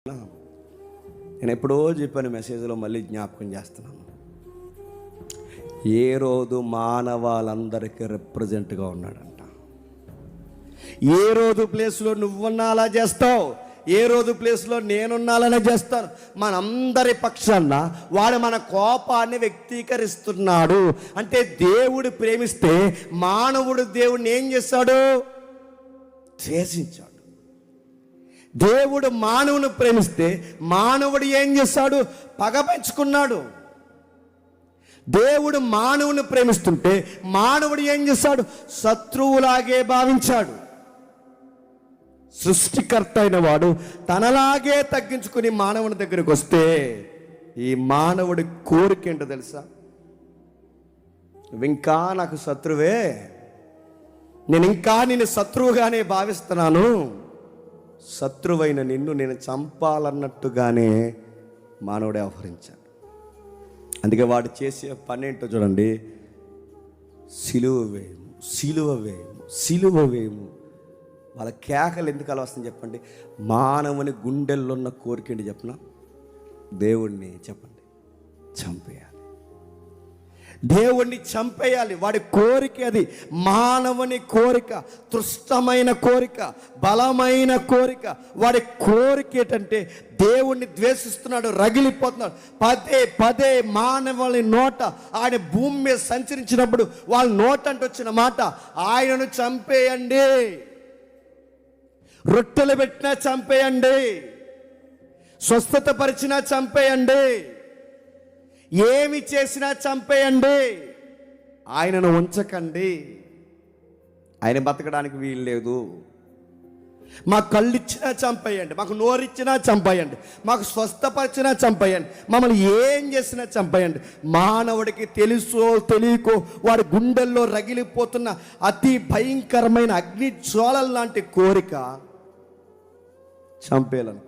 నేను ఎప్పుడో చెప్పాను మెసేజ్లో, మళ్ళీ జ్ఞాపకం చేస్తున్నాను. ఏ రోజు మానవాళ్ళందరికీ రిప్రజెంట్గా ఉన్నాడంట. ఏ రోజు ప్లేస్లో నువ్వున్నా అలా చేస్తావు, ఏ రోజు ప్లేస్లో నేనున్నాలనే చేస్తాను. మనందరి పక్షాన వాడు మన కోపాన్ని వ్యక్తీకరిస్తున్నాడు. అంటే దేవుడు ప్రేమిస్తే మానవుడు దేవుడిని ఏం చేస్తాడు? ద్వేషించాడు. దేవుడు మానవుని ప్రేమిస్తే మానవుడు ఏం చేస్తాడు? పగ పెంచుకున్నాడు. దేవుడు మానవుని ప్రేమిస్తుంటే మానవుడు ఏం చేస్తాడు? శత్రువులాగే భావించాడు. సృష్టికర్త అయిన వాడు తనలాగే తగ్గించుకుని మానవుని దగ్గరికి వస్తే ఈ మానవుడి కోరిక ఏంటో తెలుసా? నువ్వు ఇంకా నాకు శత్రువే, నేను ఇంకా నిన్ను శత్రువుగానే భావిస్తున్నాను, శత్రువైన నిన్ను నేను చంపాలన్నట్టుగానే మానవుడే వ్యవహరించాడు. అందుకే వాడు చేసే పని ఏంటో చూడండి, సిలువ వేయము, సిలువ వేయము, సిలువ వేయము. వాళ్ళ కేకలు ఎందుకు అలా వస్తుంది చెప్పండి? మానవుని గుండెల్లో ఉన్న కోరిక ఏంటి చెప్పిన? దేవుణ్ణి చెప్పండి చంపేయాలి, దేవుణ్ణి చంపేయాలి. వాడి కోరిక అది. మానవుని కోరిక తృష్టమైన కోరిక, బలమైన కోరిక. వాడి కోరిక ఏంటంటే దేవుణ్ణి ద్వేషిస్తున్నాడు, రగిలిపోతున్నాడు. పదే పదే మానవుని నోట, ఆయన భూమి మీద సంచరించినప్పుడు వాళ్ళ నోట అంటే వచ్చిన మాట, ఆయనను చంపేయండి, రొట్టెలు పెట్టినా చంపేయండి, స్వస్థత పరిచినా చంపేయండి, ఏమి చేసినా చంపేయండి, ఆయనను ఉంచకండి, ఆయన బతకడానికి వీలు లేదు. మాకు కళ్ళు ఇచ్చినా చంపేయండి, మాకు నోరిచ్చినా చంపేయండి, మాకు స్వస్థపరిచినా చంపేయండి, మమ్మల్ని ఏం చేసినా చంపేయండి. మానవుడికి తెలుసో తెలియకో వాడి గుండెల్లో రగిలిపోతున్న అతి భయంకరమైన అగ్ని జ్వాలల లాంటి కోరిక చంపేయాలను.